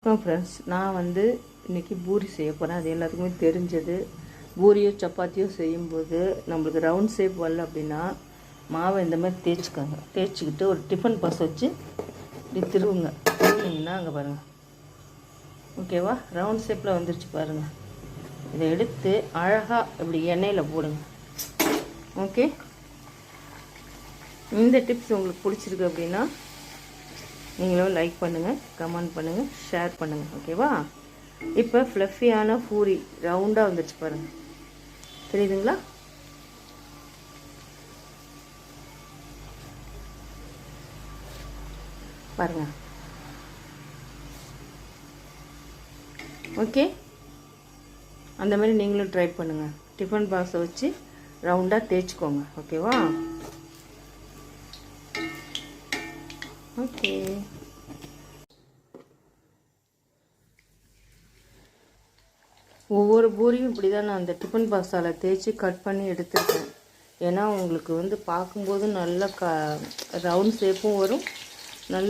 Friends, நான் இன்றைக்கி பூரி செய்ய போகிறேன். அது எல்லாத்துக்குமே தெரிஞ்சது. பூரியோ சப்பாத்தியோ செய்யும்போது நம்மளுக்கு ரவுண்ட் ஷேப் வரல அப்படின்னா மாவை இந்த மாதிரி தேய்ச்சிக்கோங்க. தேய்ச்சிக்கிட்டு ஒரு டிஃபன் பாக்ஸ் வச்சு இப்படி திருவுனிங்கன்னா அங்கே பாருங்கள், ஓகேவா? ரவுண்ட் ஷேப்பில் வந்துருச்சு பாருங்கள். இதை எடுத்து அழகாக இப்படி எண்ணெயில் போடுங்க. ஓகே, இந்த டிப்ஸ் உங்களுக்கு பிடிச்சிருக்கு அப்படின்னா நீங்களும் லைக் பண்ணுங்கள், கமெண்ட் பண்ணுங்கள், ஷேர் பண்ணுங்கள். ஓகேவா? இப்போ ஃப்ளஃபியான பூரி ரவுண்டாக வந்துடுச்சு பாருங்கள். தெரியுதுங்களா? பாருங்கள். ஓகே, அந்த மாதிரி நீங்களும் ட்ரை பண்ணுங்கள். டிஃபன் பாக்ஸை வச்சு ரவுண்டாக தேய்ச்சிக்கோங்க. ஓகேவா? ஓகே, ஒவ்வொரு பூரியும் இப்படி தான் நான் அந்த டிஃபன் பாக்ஸால் தேய்ச்சி கட் பண்ணி எடுத்துருக்கேன். ஏன்னா உங்களுக்கு பார்க்கும்போது நல்ல ரவுண்ட் ஷேப்பும் வரும், நல்ல